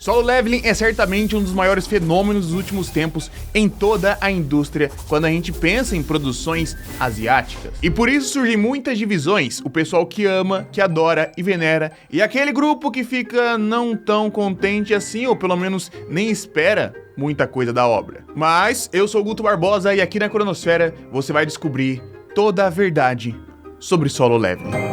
Solo Leveling é certamente um dos maiores fenômenos dos últimos tempos em toda a indústria quando a gente pensa em produções asiáticas. E por isso surgem muitas divisões, o pessoal que ama, que adora e venera, e aquele grupo que fica não tão contente assim, ou pelo menos nem espera muita coisa da obra. Mas eu sou o Guto Barbosa e aqui na Cronosfera você vai descobrir toda a verdade sobre Solo Leveling.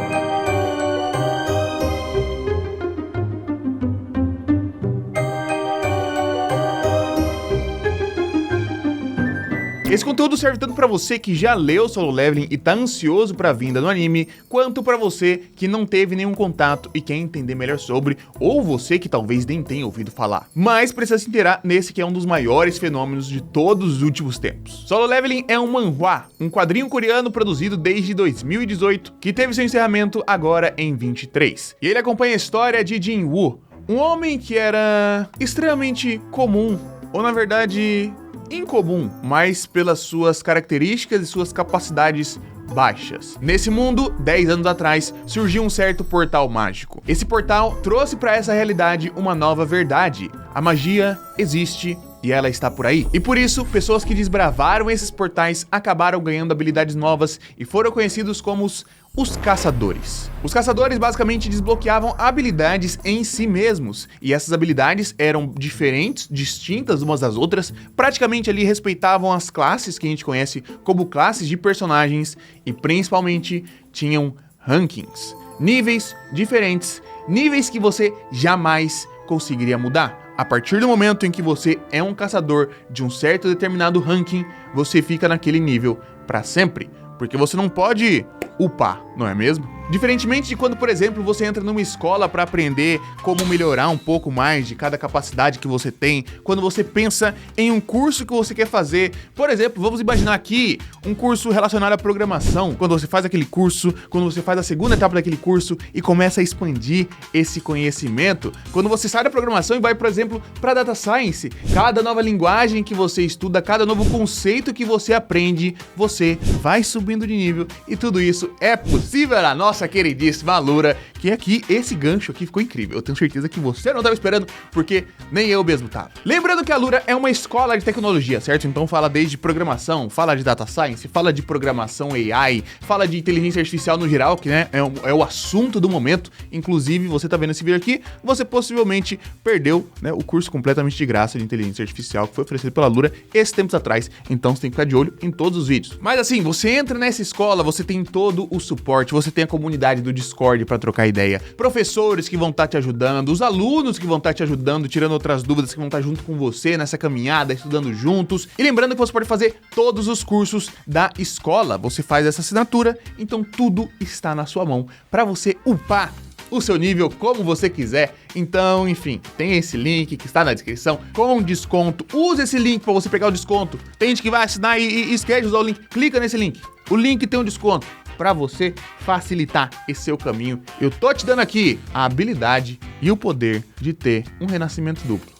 Esse conteúdo serve tanto pra você que já leu Solo Leveling e tá ansioso pra vinda no anime, quanto pra você que não teve nenhum contato e quer entender melhor sobre, ou você que talvez nem tenha ouvido falar. Mas precisa se inteirar nesse que é um dos maiores fenômenos de todos os últimos tempos. Solo Leveling é um manhwa, um quadrinho coreano produzido desde 2018, que teve seu encerramento agora em 23. E ele acompanha a história de Jin-woo, um homem que era extremamente comum, ou na verdade incomum, mas pelas suas características e suas capacidades baixas. Nesse mundo, 10 anos atrás, surgiu um certo portal mágico. Esse portal trouxe para essa realidade uma nova verdade. A magia existe e ela está por aí. E por isso, pessoas que desbravaram esses portais acabaram ganhando habilidades novas e foram conhecidos como os caçadores. Os caçadores basicamente desbloqueavam habilidades em si mesmos, e essas habilidades eram diferentes, distintas umas das outras, praticamente ali respeitavam as classes que a gente conhece como classes de personagens e principalmente tinham rankings, níveis diferentes, níveis que você jamais conseguiria mudar. A partir do momento em que você é um caçador de um certo determinado ranking, você fica naquele nível para sempre, porque você não pode upar, não é mesmo? Diferentemente de quando, por exemplo, você entra numa escola para aprender como melhorar um pouco mais de cada capacidade que você tem, quando você pensa em um curso que você quer fazer, por exemplo, vamos imaginar aqui um curso relacionado à programação, quando você faz aquele curso, quando você faz a segunda etapa daquele curso e começa a expandir esse conhecimento, quando você sai da programação e vai, por exemplo, para Data Science, cada nova linguagem que você estuda, cada novo conceito que você aprende, você vai subindo de nível e tudo isso é possível na nossa queridíssima Alura, que aqui, esse gancho aqui ficou incrível. Eu tenho certeza que você não estava esperando, porque nem eu mesmo tava. Lembrando que a Alura é uma escola de tecnologia, certo? Então fala desde programação, fala de data science, fala de programação AI, fala de inteligência artificial no geral, que né, é o assunto do momento. Inclusive, você tá vendo esse vídeo aqui, você possivelmente perdeu, né, o curso completamente de graça de inteligência artificial que foi oferecido pela Alura esses tempos atrás. Então você tem que ficar de olho em todos os vídeos. Mas assim, você entra nessa escola, você tem todo o suporte, você tem a comunidade do Discord para trocar ideia, professores que vão estar te ajudando, os alunos que vão estar te ajudando, tirando outras dúvidas, que vão estar junto com você nessa caminhada, estudando juntos. E lembrando que você pode fazer todos os cursos da escola. Você faz essa assinatura, então tudo está na sua mão para você upar o seu nível como você quiser. Então, enfim, tem esse link que está na descrição com desconto. Use esse link para você pegar o desconto. Tem gente que vai assinar e esquece de usar o link. Clica nesse link. O link tem um desconto para você facilitar esse seu caminho. Eu tô te dando aqui a habilidade e o poder de ter um renascimento duplo.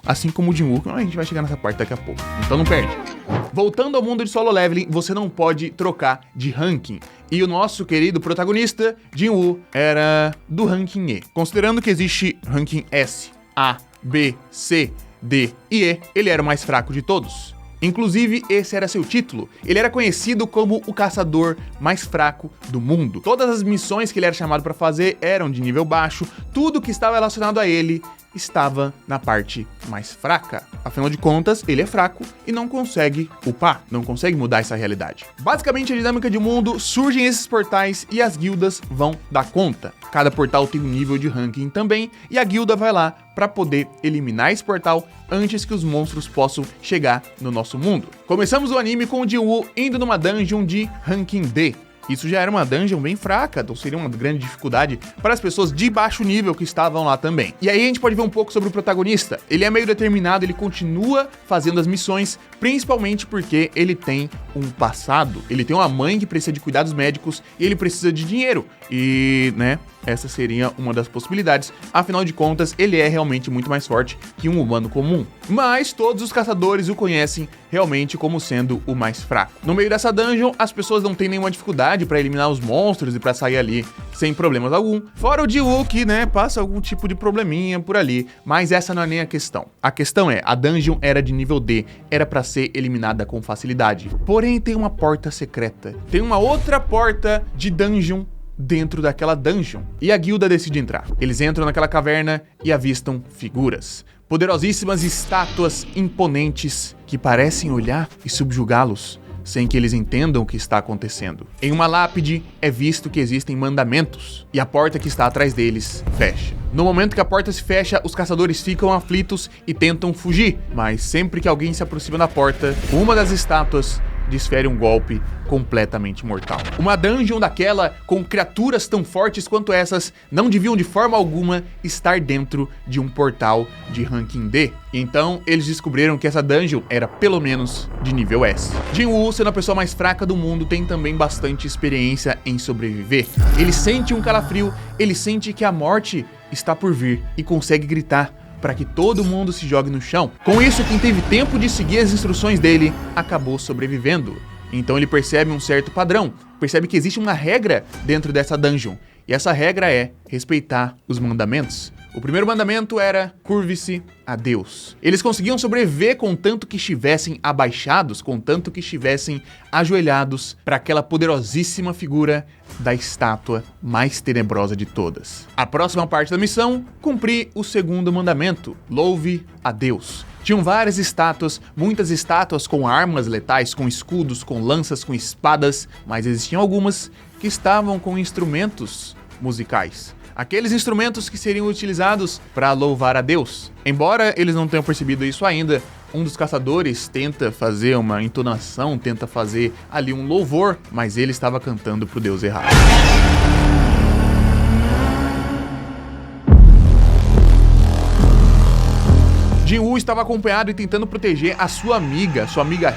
Assim como o Jin-woo, a gente vai chegar nessa parte daqui a pouco. Então não perde. Voltando ao mundo de Solo Leveling, você não pode trocar de ranking. E o nosso querido protagonista, Jin-woo, era do ranking E. Considerando que existe ranking S, A, B, C, D e E, ele era o mais fraco de todos. Inclusive, esse era seu título. Ele era conhecido como o caçador mais fraco do mundo. Todas as missões que ele era chamado para fazer eram de nível baixo, tudo que estava relacionado a ele estava na parte mais fraca. Afinal de contas, ele é fraco e não consegue upar, não consegue mudar essa realidade. Basicamente, a dinâmica de mundo, surgem esses portais e as guildas vão dar conta. Cada portal tem um nível de ranking também, e a guilda vai lá para poder eliminar esse portal antes que os monstros possam chegar no nosso mundo. Começamos o anime com o Jin-woo indo numa dungeon de ranking D. Isso já era uma dungeon bem fraca, então seria uma grande dificuldade para as pessoas de baixo nível que estavam lá também. E aí a gente pode ver um pouco sobre o protagonista. Ele é meio determinado, ele continua fazendo as missões, principalmente porque ele tem um passado. Ele tem uma mãe que precisa de cuidados médicos e ele precisa de dinheiro. E, né, essa seria uma das possibilidades. Afinal de contas, ele é realmente muito mais forte que um humano comum. Mas todos os caçadores o conhecem realmente como sendo o mais fraco. No meio dessa dungeon, as pessoas não têm nenhuma dificuldade para eliminar os monstros e para sair ali sem problemas algum. Fora o Jinwoo que, né, passa algum tipo de probleminha por ali, mas essa não é nem a questão. A questão é, a dungeon era de nível D, era para ser eliminada com facilidade. Porém, tem uma porta secreta. Tem uma outra porta de dungeon dentro daquela dungeon. E a guilda decide entrar. Eles entram naquela caverna e avistam figuras. Poderosíssimas estátuas imponentes que parecem olhar e subjugá-los, sem que eles entendam o que está acontecendo. Em uma lápide é visto que existem mandamentos, e a porta que está atrás deles fecha. No momento que a porta se fecha, os caçadores ficam aflitos e tentam fugir, mas sempre que alguém se aproxima da porta, uma das estátuas desfere um golpe completamente mortal. Uma dungeon daquela, com criaturas tão fortes quanto essas, não deviam de forma alguma estar dentro de um portal de ranking D. Então, eles descobriram que essa dungeon era pelo menos de nível S. Jinwoo, sendo a pessoa mais fraca do mundo, tem também bastante experiência em sobreviver. Ele sente um calafrio, ele sente que a morte está por vir e consegue gritar para que todo mundo se jogue no chão. Com isso, quem teve tempo de seguir as instruções dele acabou sobrevivendo. Então ele percebe um certo padrão, percebe que existe uma regra dentro dessa dungeon, e essa regra é respeitar os mandamentos. O primeiro mandamento era: curve-se a Deus. Eles conseguiam sobreviver contanto que estivessem abaixados, contanto que estivessem ajoelhados para aquela poderosíssima figura da estátua mais tenebrosa de todas. A próxima parte da missão: cumprir o segundo mandamento: louve a Deus. Tinham várias estátuas, muitas estátuas com armas letais, com escudos, com lanças, com espadas, mas existiam algumas que estavam com instrumentos musicais. Aqueles instrumentos que seriam utilizados para louvar a Deus. Embora eles não tenham percebido isso ainda, um dos caçadores tenta fazer uma entonação, tenta fazer ali um louvor, mas ele estava cantando pro Deus errado. Jinwoo estava acompanhado e tentando proteger a sua amiga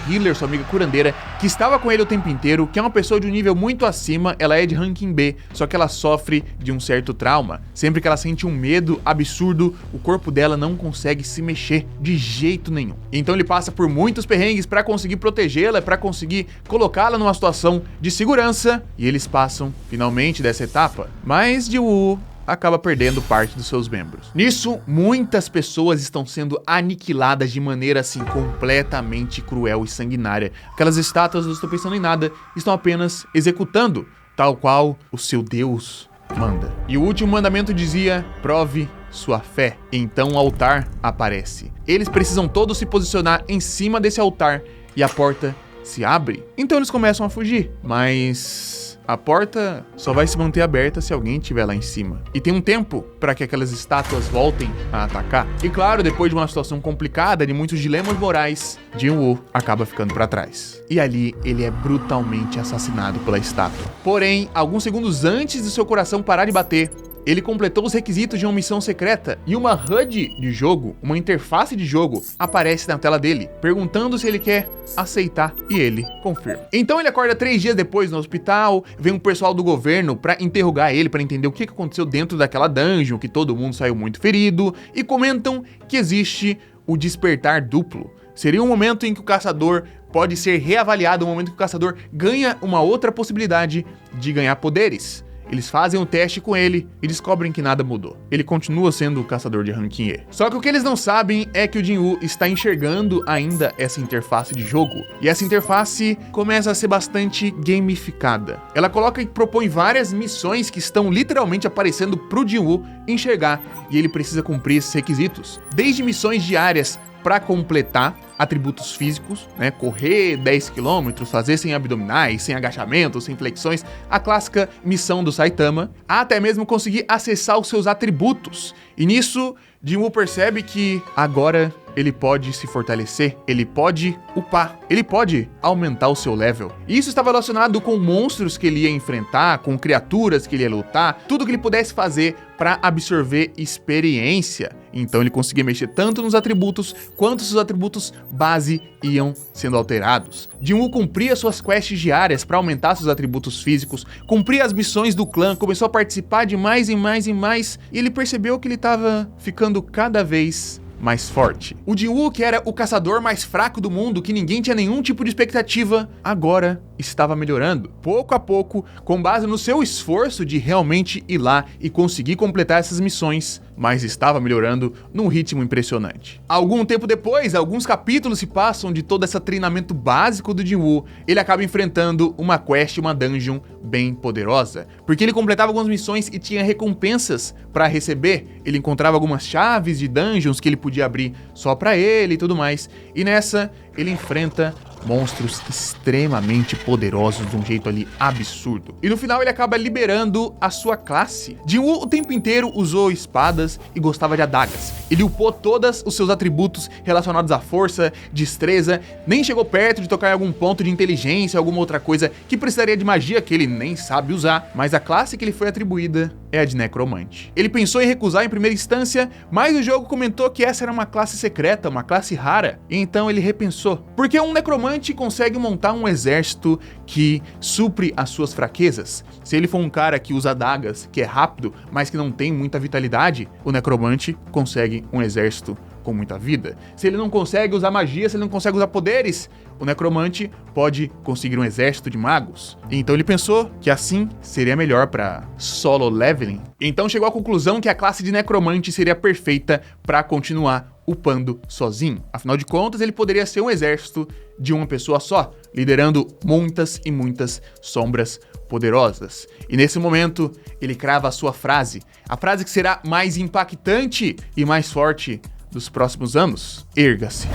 healer, sua amiga curandeira, que estava com ele o tempo inteiro, que é uma pessoa de um nível muito acima. Ela é de ranking B, só que ela sofre de um certo trauma. Sempre que ela sente um medo absurdo, o corpo dela não consegue se mexer de jeito nenhum. Então ele passa por muitos perrengues para conseguir protegê-la, para conseguir colocá-la numa situação de segurança, e eles passam finalmente dessa etapa. Mas Jinwoo acaba perdendo parte dos seus membros. Nisso, muitas pessoas estão sendo aniquiladas de maneira assim completamente cruel e sanguinária. Aquelas estátuas não estão pensando em nada, estão apenas executando, tal qual o seu Deus manda. E o último mandamento dizia: prove sua fé. Então o altar aparece. Eles precisam todos se posicionar em cima desse altar e a porta se abre. Então eles começam a fugir, mas a porta só vai se manter aberta se alguém estiver lá em cima. E tem um tempo para que aquelas estátuas voltem a atacar. E claro, depois de uma situação complicada, de muitos dilemas morais, Jinwoo acaba ficando para trás. E ali ele é brutalmente assassinado pela estátua. Porém, alguns segundos antes de seu coração parar de bater, ele completou os requisitos de uma missão secreta e uma HUD de jogo, uma interface de jogo, aparece na tela dele, perguntando se ele quer aceitar, e ele confirma. Então ele acorda 3 dias depois no hospital, vem um pessoal do governo pra interrogar ele, pra entender o que aconteceu dentro daquela dungeon, que todo mundo saiu muito ferido, e comentam que existe o despertar duplo. Seria um momento em que o caçador pode ser reavaliado, um momento em que o caçador ganha uma outra possibilidade de ganhar poderes. Eles fazem um teste com ele e descobrem que nada mudou. Ele continua sendo o caçador de ranking E. Só que o que eles não sabem é que o Jinwoo está enxergando ainda essa interface de jogo. E essa interface começa a ser bastante gamificada. Ela coloca e propõe várias missões que estão literalmente aparecendo pro Jinwoo enxergar. E ele precisa cumprir esses requisitos. Desde missões diárias para completar atributos físicos, né? Correr 10 km, fazer sem abdominais, sem agachamentos, sem flexões, a clássica missão do Saitama, até mesmo conseguir acessar os seus atributos. E nisso, Jinwoo percebe que agora ele pode se fortalecer, ele pode upar, ele pode aumentar o seu level. E isso estava relacionado com monstros que ele ia enfrentar, com criaturas que ele ia lutar, tudo que ele pudesse fazer para absorver experiência. Então ele conseguia mexer tanto nos atributos, quanto os atributos base iam sendo alterados. Jinwoo cumpria suas quests diárias para aumentar seus atributos físicos, cumpria as missões do clã, começou a participar de mais e mais e mais, e ele percebeu que ele estava ficando cada vez mais forte. O Jinwoo, que era o caçador mais fraco do mundo, que ninguém tinha nenhum tipo de expectativa, agora estava melhorando. Pouco a pouco, com base no seu esforço de realmente ir lá e conseguir completar essas missões, mas estava melhorando num ritmo impressionante. Algum tempo depois, alguns capítulos se passam de todo esse treinamento básico do Jinwoo, ele acaba enfrentando uma quest, uma dungeon bem poderosa, porque ele completava algumas missões e tinha recompensas para receber. Ele encontrava algumas chaves de dungeons que ele podia abrir só para ele e tudo mais, e nessa ele enfrenta monstros extremamente poderosos de um jeito ali absurdo. E no final ele acaba liberando a sua classe. Jinwoo o tempo inteiro usou espadas e gostava de adagas. Ele upou todos os seus atributos relacionados à força, destreza, nem chegou perto de tocar em algum ponto de inteligência, alguma outra coisa que precisaria de magia que ele nem sabe usar, mas a classe que ele foi atribuída é a de necromante. Ele pensou em recusar em primeira instância, mas o jogo comentou que essa era uma classe secreta, uma classe rara, e então ele repensou. Porque um necromante consegue montar um exército que supre as suas fraquezas. Se ele for um cara que usa adagas, que é rápido, mas que não tem muita vitalidade, o necromante consegue um exército com muita vida. Se ele não consegue usar magia, se ele não consegue usar poderes, o necromante pode conseguir um exército de magos. Então ele pensou que assim seria melhor para solo leveling. Então chegou à conclusão que a classe de necromante seria perfeita para continuar upando sozinho. Afinal de contas, ele poderia ser um exército de uma pessoa só, liderando muitas e muitas sombras poderosas. E nesse momento, ele crava a sua frase, a frase que será mais impactante e mais forte dos próximos anos: erga-se.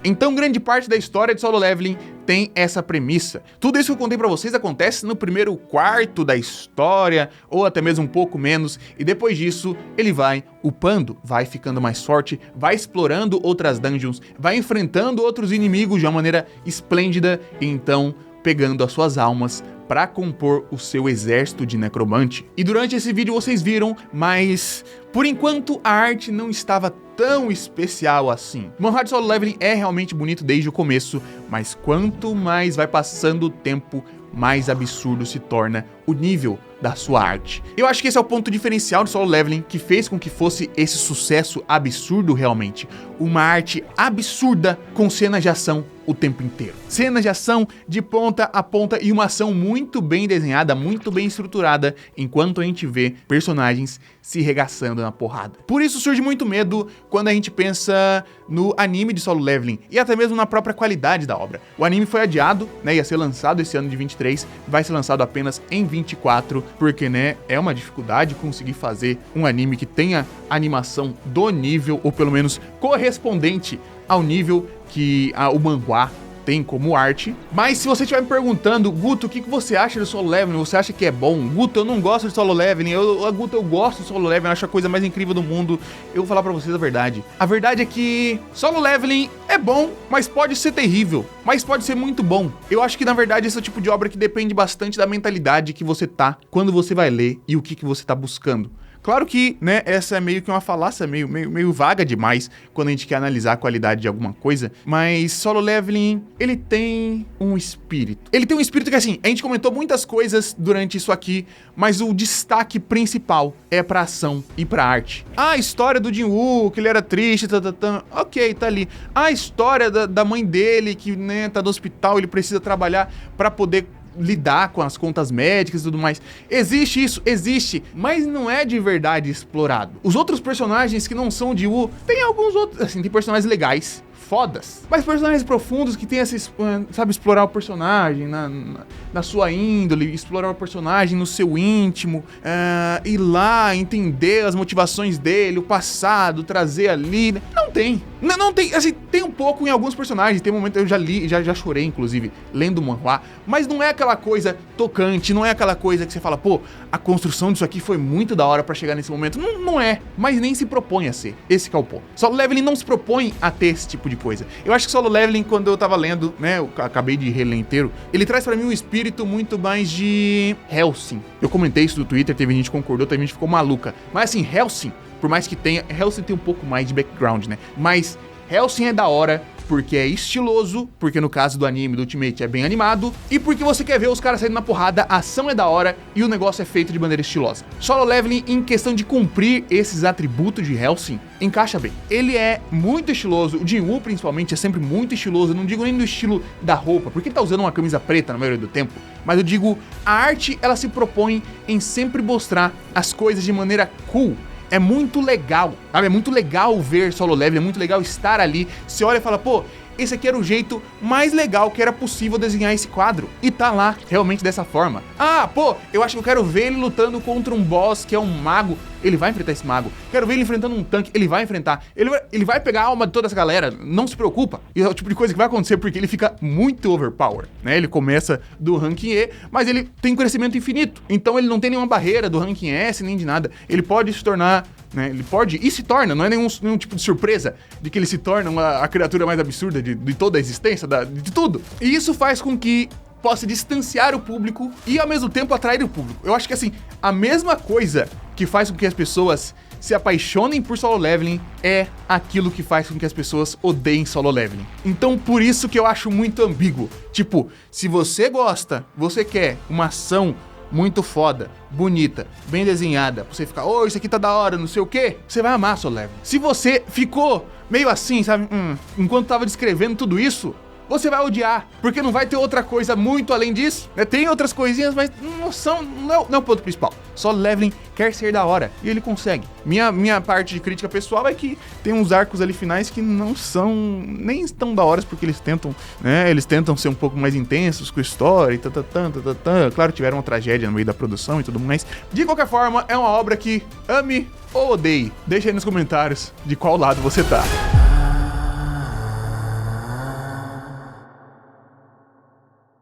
Então, grande parte da história de Solo Leveling tem essa premissa. Tudo isso que eu contei pra vocês acontece no primeiro quarto da história, ou até mesmo um pouco menos, e depois disso ele vai upando, vai ficando mais forte, vai explorando outras dungeons, vai enfrentando outros inimigos de uma maneira esplêndida, e então pegando as suas almas para compor o seu exército de necromante. E durante esse vídeo vocês viram, mas por enquanto a arte não estava tão especial assim. O Manhwa de Solo Leveling é realmente bonito desde o começo, mas quanto mais vai passando o tempo, mais absurdo se torna o nível da sua arte. Eu acho que esse é o ponto diferencial do Solo Leveling que fez com que fosse esse sucesso absurdo realmente. Uma arte absurda com cenas de ação o tempo inteiro. Cenas de ação de ponta a ponta e uma ação muito bem desenhada, muito bem estruturada, enquanto a gente vê personagens se regaçando na porrada. Por isso surge muito medo quando a gente pensa no anime de Solo Leveling e até mesmo na própria qualidade da obra. O anime foi adiado, né, ia ser lançado esse ano de 23, vai ser lançado apenas em 24, porque, né, é uma dificuldade conseguir fazer um anime que tenha animação do nível, ou pelo menos correspondente ao nível que o manhwa tem como arte. Mas se você estiver me perguntando, Guto, o que você acha do Solo Leveling? Você acha que é bom? Guto, eu não gosto de Solo Leveling. Guto, eu gosto de Solo Leveling, eu acho a coisa mais incrível do mundo. Eu vou falar pra vocês a verdade. A verdade é que Solo Leveling é bom, mas pode ser terrível. Mas pode ser muito bom. Eu acho que, na verdade, esse é o tipo de obra que depende bastante da mentalidade que você tá quando você vai ler e o que você tá buscando. Claro que, né, essa é meio que uma falácia, meio vaga demais quando a gente quer analisar a qualidade de alguma coisa, mas Solo Leveling, ele tem um espírito. Ele tem um espírito que, assim, a gente comentou muitas coisas durante isso aqui, mas o destaque principal é pra ação e pra arte. A história do Jinwoo, que ele era triste, ok, tá ali. A história da mãe dele, que, né, tá no hospital, ele precisa trabalhar pra poder lidar com as contas médicas e tudo mais. Existe isso, existe, mas não é de verdade explorado. Os outros personagens que não são de Jinwoo, tem alguns outros, assim, tem personagens legais, fodas, mas personagens profundos que tem essa, sabe, explorar o personagem na sua índole, explorar o personagem no seu íntimo, ir lá, entender as motivações dele, o passado, trazer ali, não tem. Não tem, assim, tem um pouco em alguns personagens, tem um momento, eu já li, já chorei, inclusive, lendo o manhwa, mas não é aquela coisa tocante, não é aquela coisa que você fala, pô, a construção disso aqui foi muito da hora pra chegar nesse momento. Não é, mas nem se propõe a ser. Esse que é o ponto. Solo Leveling não se propõe a ter esse tipo de coisa. Eu acho que Solo Leveling, quando eu tava lendo, né, eu acabei de reler inteiro, ele traz pra mim um espírito muito mais de Hellsing. Eu comentei isso no Twitter, teve gente que concordou, teve gente que ficou maluca. Mas assim, Hellsing, por mais que tenha... Hellsing tem um pouco mais de background, né? Mas Hellsing é da hora porque é estiloso, porque no caso do anime, do Ultimate, é bem animado, e porque você quer ver os caras saindo na porrada, a ação é da hora e o negócio é feito de maneira estilosa. Solo Leveling, em questão de cumprir esses atributos de Hellsing, encaixa bem. Ele é muito estiloso, o Jin-Woo principalmente é sempre muito estiloso, eu não digo nem do estilo da roupa, porque ele tá usando uma camisa preta na maioria do tempo, mas eu digo, a arte, ela se propõe em sempre mostrar as coisas de maneira cool. É muito legal, sabe? É muito legal ver Solo Leveling, é muito legal estar ali. Você olha e fala, pô, esse aqui era o jeito mais legal que era possível desenhar esse quadro. E tá lá, realmente dessa forma. Ah, pô, eu acho que eu quero ver ele lutando contra um boss que é um mago. Ele vai enfrentar esse mago. Quero ver ele enfrentando um tanque. Ele vai enfrentar. Ele vai pegar a alma de toda essa galera. Não se preocupa. E é o tipo de coisa que vai acontecer porque ele fica muito overpower, né? Ele começa do ranking E, mas ele tem um crescimento infinito. Então ele não tem nenhuma barreira do ranking S, nem de nada. Ele pode se tornar... né? Ele pode e se torna, não é nenhum tipo de surpresa de que ele se torna a criatura mais absurda de toda a existência, de tudo. E isso faz com que possa distanciar o público e ao mesmo tempo atrair o público. Eu acho que assim, a mesma coisa que faz com que as pessoas se apaixonem por Solo Leveling é aquilo que faz com que as pessoas odeiem Solo Leveling. Então por isso que eu acho muito ambíguo. Tipo, se você gosta, você quer uma ação muito foda, bonita, bem desenhada, pra você ficar, oh, isso aqui tá da hora, não sei o quê, você vai amar Solo Leveling. Se você ficou meio assim, sabe, enquanto tava descrevendo tudo isso, você vai odiar, porque não vai ter outra coisa muito além disso, né? Tem outras coisinhas, mas não é o ponto principal. Solo Leveling quer ser da hora, e ele consegue. Minha parte de crítica pessoal é que tem uns arcos ali finais que não são nem tão da horas, porque eles tentam, né? Eles tentam ser um pouco mais intensos com a história e Claro, tiveram uma tragédia no meio da produção e tudo mais. De qualquer forma, é uma obra que ame ou odeie. Deixa aí nos comentários de qual lado você tá.